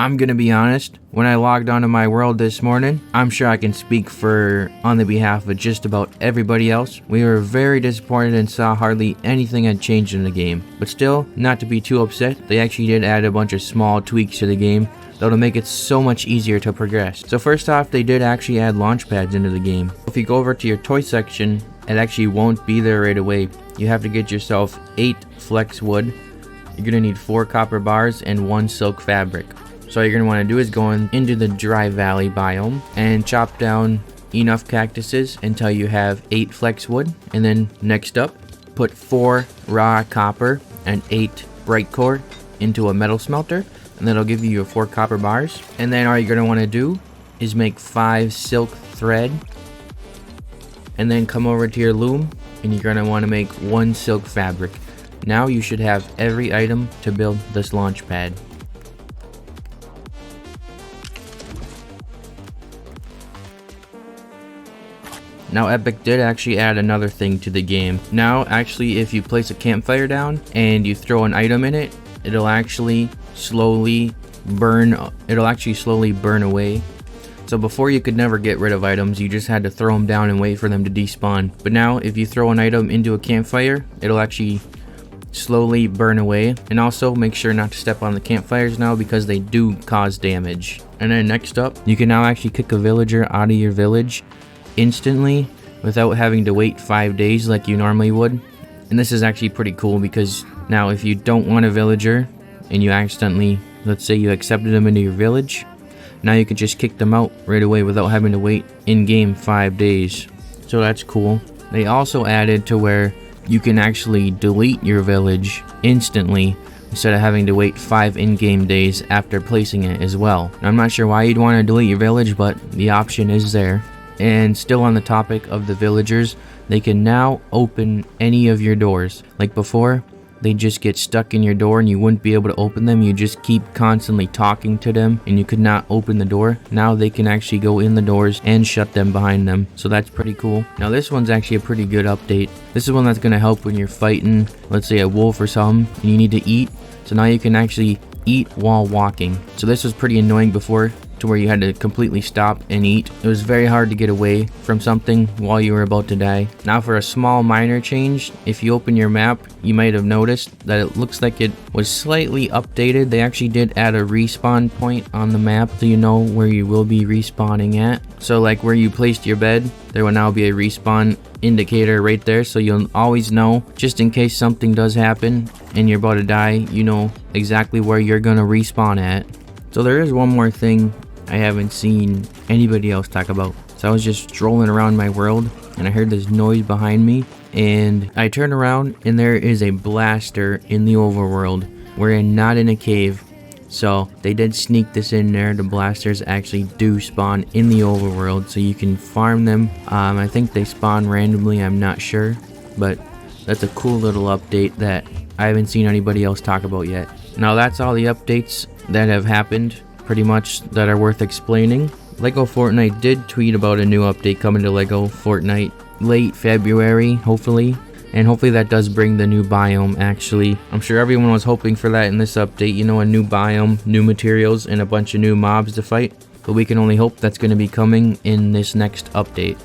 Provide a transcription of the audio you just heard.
I'm gonna be honest, when I logged onto my world this morning, I'm sure I can speak on the behalf of just about everybody else. We were very disappointed and saw hardly anything had changed in the game. But still, not to be too upset, they actually did add a bunch of small tweaks to the game that'll make it so much easier to progress. So first off, they did actually add Launchpads into the game. If you go over to your toy section, it actually won't be there right away. You have to get yourself 8 flex wood. You're gonna need 4 copper bars and 1 silk fabric. So all you're going to want to do is go into the dry valley biome and chop down enough cactuses until you have 8 flex wood. And then next up, put 4 raw copper and 8 bright core into a metal smelter. And that'll give you your 4 copper bars. And then all you're going to want to do is make 5 silk thread. And then come over to your loom and you're going to want to make 1 silk fabric. Now you should have every item to build this launch pad. Now Epic did actually add another thing to the game. Now actually if you place a campfire down and you throw an item in it, it'll actually slowly burn away. So before you could never get rid of items, you just had to throw them down and wait for them to despawn. But now if you throw an item into a campfire, it'll actually slowly burn away. And also make sure not to step on the campfires now because they do cause damage. And then next up, you can now actually kick a villager out of your village instantly without having to wait 5 days like you normally would. And this is actually pretty cool because now if you don't want a villager and you accidentally, let's say you accepted them into your village, now you can just kick them out right away without having to wait in game 5 days. So that's cool. They also added to where you can actually delete your village instantly instead of having to wait 5 in-game days after placing it as well. Now, I'm not sure why you'd want to delete your village, but the option is there. And still on the topic of the villagers, they can now open any of your doors. Like before, they just get stuck in your door and you wouldn't be able to open them. You just keep constantly talking to them and you could not open the door. Now they can actually go in the doors and shut them behind them. So that's pretty cool. Now this one's actually a pretty good update. This is one that's going to help when you're fighting, let's say a wolf or something, and you need to eat. So now you can actually eat while walking. So this was pretty annoying before, to where you had to completely stop and eat. It was very hard to get away from something while you were about to die. Now for a small minor change, if you open your map, you might have noticed that it looks like it was slightly updated. They actually did add a respawn point on the map so you know where you will be respawning at. So like where you placed your bed, there will now be a respawn indicator right there, so you'll always know, just in case something does happen and you're about to die, you know exactly where you're gonna respawn at. So there is one more thing I haven't seen anybody else talk about. So I was just strolling around my world and I heard this noise behind me and I turned around and there is a blaster in the overworld. We're not in a cave. So they did sneak this in there. The blasters actually do spawn in the overworld, so you can farm them. I think they spawn randomly, I'm not sure, but that's a cool little update that I haven't seen anybody else talk about yet. Now that's all the updates that have happened, pretty much, that are worth explaining. Lego Fortnite did tweet about a new update coming to Lego Fortnite late February, hopefully. And hopefully that does bring the new biome, actually. I'm sure everyone was hoping for that in this update. You know, a new biome, new materials, and a bunch of new mobs to fight. But we can only hope that's going to be coming in this next update.